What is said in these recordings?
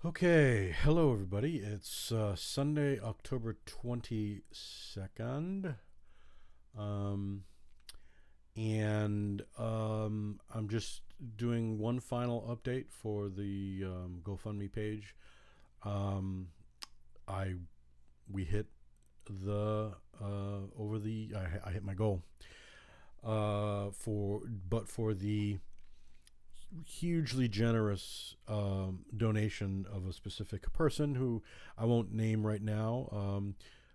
Okay, hello everybody. It's Sunday, October 22nd. Um, and I'm just doing one final update for the GoFundMe page. Um, I we hit the over the I hit my goal for the hugely generous donation of a specific person who I won't name right now,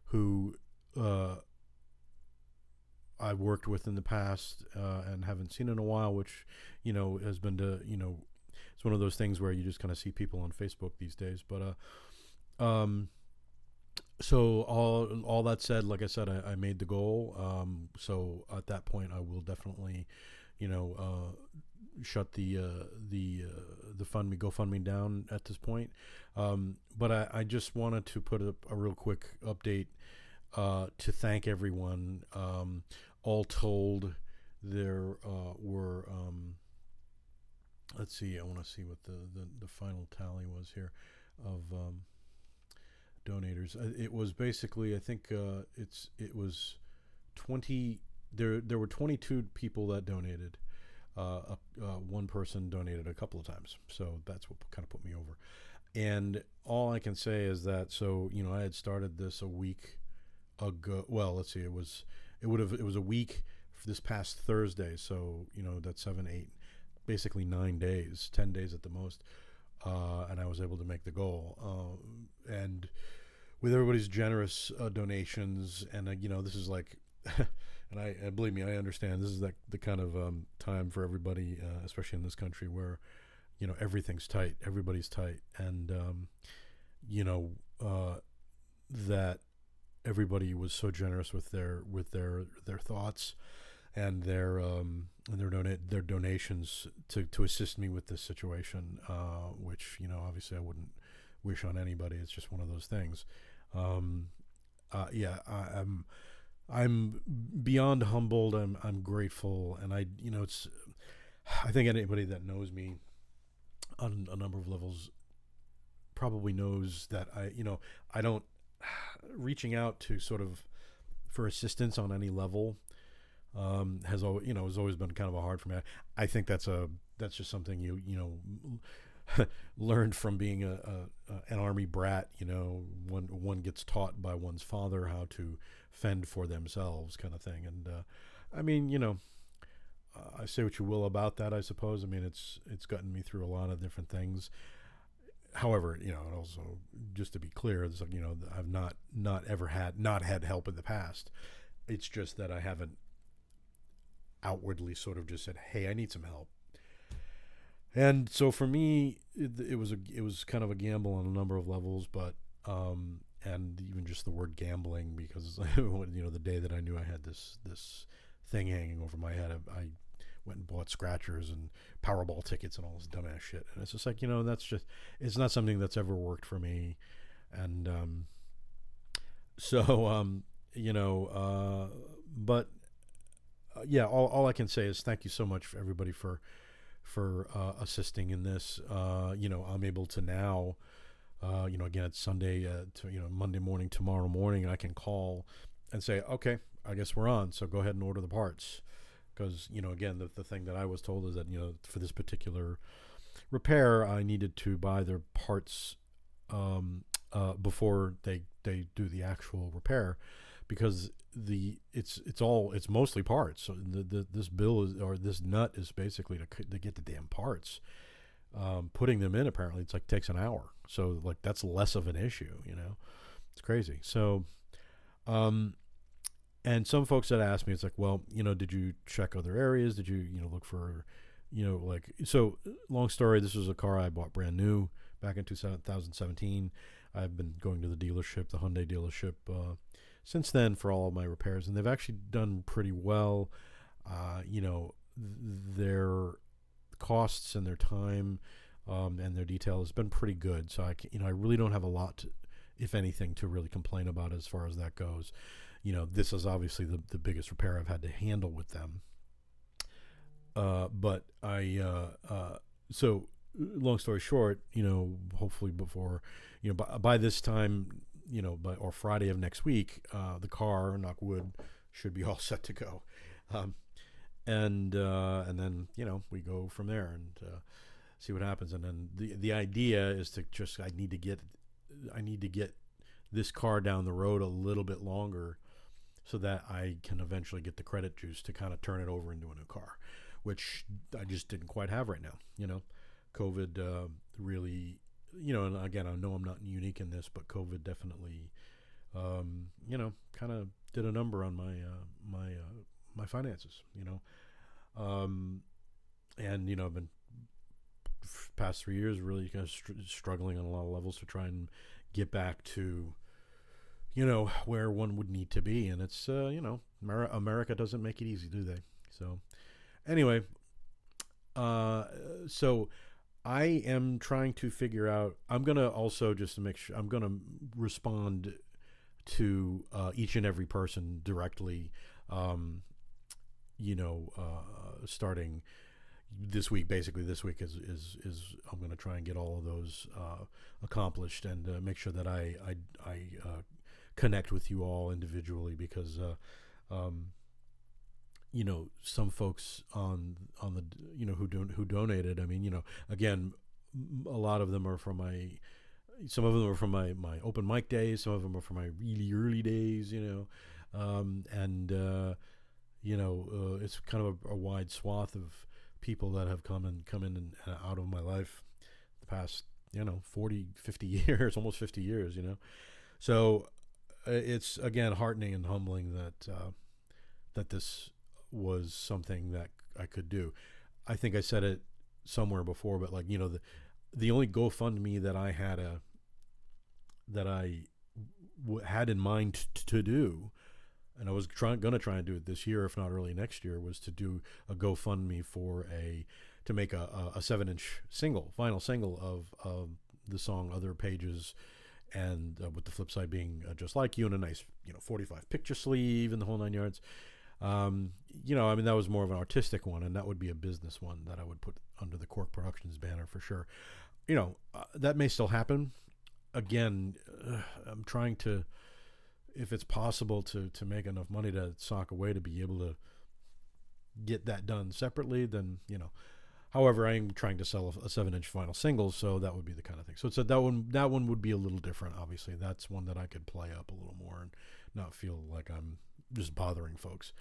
who uh, I worked with in the past and haven't seen in a while, which has been it's one of those things where you just kind of see people on Facebook these days. But so all that said, like I said, I made the goal. So at that point, I will definitely, shut the fund me GoFundMe down at this point. But I just wanted to put a real quick update to thank everyone. All told, there were let's see. I want to see what the final tally was here of donators. It was basically, I think it was 20. There were 22 people that donated. One person donated a couple of times, so that's what kind of put me over. And all I can say is that, so I had started this a week ago. Well, let's see, it was a week for this past Thursday, so that's 7, 8, basically 9 days, 10 days at the most, and I was able to make the goal. And with everybody's generous donations, and this is like. And I believe me, I understand this is the kind of time for everybody, especially in this country where everything's tight, everybody's tight, and that everybody was so generous with their thoughts and their donations to assist me with this situation, which obviously I wouldn't wish on anybody. It's just one of those things. Yeah, I'm beyond humbled. I'm grateful, and I think anybody that knows me on a number of levels probably knows that I don't reaching out to sort of for assistance on any level has always been kind of a hard for me. I think that's just something learned from being an army brat. One gets taught by one's father how to fend for themselves, kind of thing. And I mean, I say what you will about that, I suppose. I mean, it's gotten me through a lot of different things. However, also just to be clear, it's like, I've not ever had help in the past. It's just that I haven't outwardly sort of just said, "Hey, I need some help." And so for me, it was kind of a gamble on a number of levels, but and even just the word gambling, because the day that I knew I had this thing hanging over my head, I went and bought scratchers and Powerball tickets and all this dumbass shit, and it's just like it's not something that's ever worked for me, and so but yeah, all I can say is thank you so much for everybody for assisting in this. I'm able to now, again, it's Sunday, to Monday morning, tomorrow morning, I can call and say, okay, I guess we're on. So go ahead and order the parts, because again, the thing that I was told is that for this particular repair, I needed to buy their parts before they do the actual repair, because it's mostly parts. So this bill is, or this nut is basically to get the damn parts. Putting them in, apparently it's like takes an hour. So like that's less of an issue. It's crazy. So and some folks that asked me, it's like, well, did you check other areas? Did you look for so long story, this was a car I bought brand new back in 2017. I've been going to the dealership, the Hyundai dealership, since then for all of my repairs, and they've actually done pretty well. Their costs and their time and their detail has been pretty good. So I really don't have a lot, if anything, to really complain about as far as that goes. This is obviously the biggest repair I've had to handle with them. But so long story short, hopefully before, by this time, or Friday of next week, the car, knock wood, should be all set to go. Um, and then we go from there and see what happens. And then the idea is to just I need to get this car down the road a little bit longer, so that I can eventually get the credit juice to kind of turn it over into a new car, which I just didn't quite have right now. COVID really, and again, I know I'm not unique in this, but COVID definitely, kind of did a number on my finances. And I've been past 3 years really kind of struggling on a lot of levels to try and get back to where one would need to be. And it's America doesn't make it easy, do they? So anyway, so I am trying to figure out, I'm going to also, just to make sure, I'm going to respond to each and every person directly, starting this week. Basically this week is I'm going to try and get all of those accomplished, and make sure that I connect with you all individually, because some folks on the who donated, I mean, again, a lot of them are from some of them are from my open mic days, some of them are from my really early days, it's kind of a wide swath of people that have come in and out of my life the past 40, 50 years, almost 50 years. So it's, again, heartening and humbling that this was something that I could do. I think I said it somewhere before, but the only GoFundMe that I had had in mind to do, and I was going to try and do it this year, if not early next year, was to do a GoFundMe to make a 7-inch vinyl single of the song Other Pages, and with the flip side being Just Like You, and a nice 45 picture sleeve and the whole 9 yards. I mean, that was more of an artistic one, and that would be a business one that I would put under the Cork Productions banner for sure. That may still happen. Again, I'm trying to, if it's possible, to make enough money to sock away to be able to get that done separately, then, however, I am trying to sell a 7-inch vinyl single, so that would be the kind of thing. So that one would be a little different, obviously. That's one that I could play up a little more and not feel like I'm just bothering folks.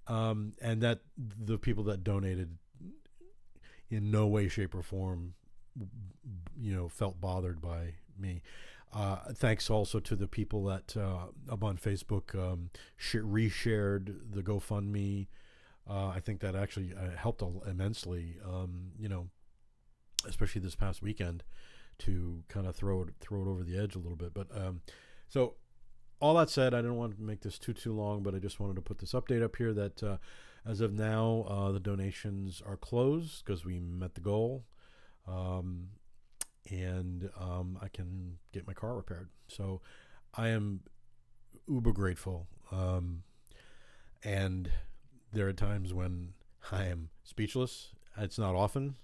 And that the people that donated in no way, shape, or form, felt bothered by me. Thanks also to the people that up on Facebook reshared the GoFundMe. I think that actually helped immensely, especially this past weekend, to kind of throw it over the edge a little bit. But so all that said, I didn't want to make this too long, but I just wanted to put this update up here that as of now, the donations are closed because we met the goal. And I can get my car repaired. So I am uber grateful. And there are times when I am speechless. It's not often,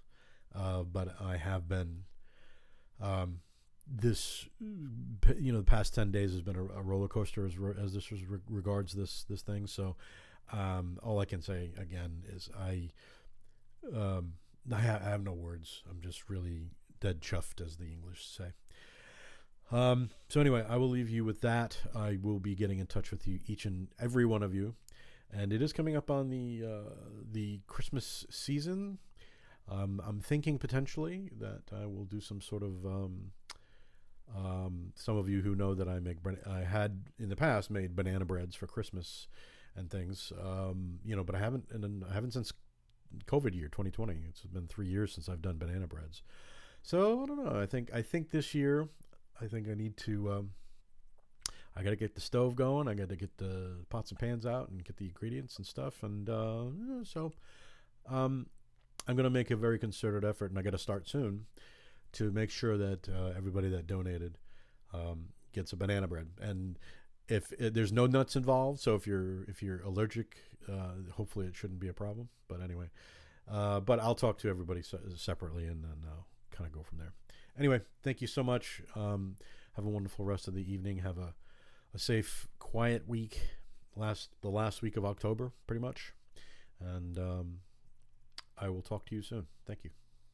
but I have been. The past 10 days has been a roller coaster as this regards this thing. So all I can say again is I have no words. I'm just really dead chuffed, as the English say. So anyway, I will leave you with that. I will be getting in touch with you, each and every one of you, and it is coming up on the Christmas season. I'm thinking potentially that I will do some sort of some of you who know that I had in the past made banana breads for Christmas and things, but I haven't since COVID year 2020. It's been 3 years since I've done banana breads. So I don't know. I think this year, I think I need to. I got to get the stove going. I got to get the pots and pans out and get the ingredients and stuff. And so I'm going to make a very concerted effort, and I got to start soon to make sure that everybody that donated gets a banana bread. And if there's no nuts involved, so if you're allergic, hopefully it shouldn't be a problem. But anyway, but I'll talk to everybody separately and then kind of go from there. Anyway, thank you so much. Have a wonderful rest of the evening. Have a safe, quiet week. The last week of October, pretty much. And I will talk to you soon. Thank you.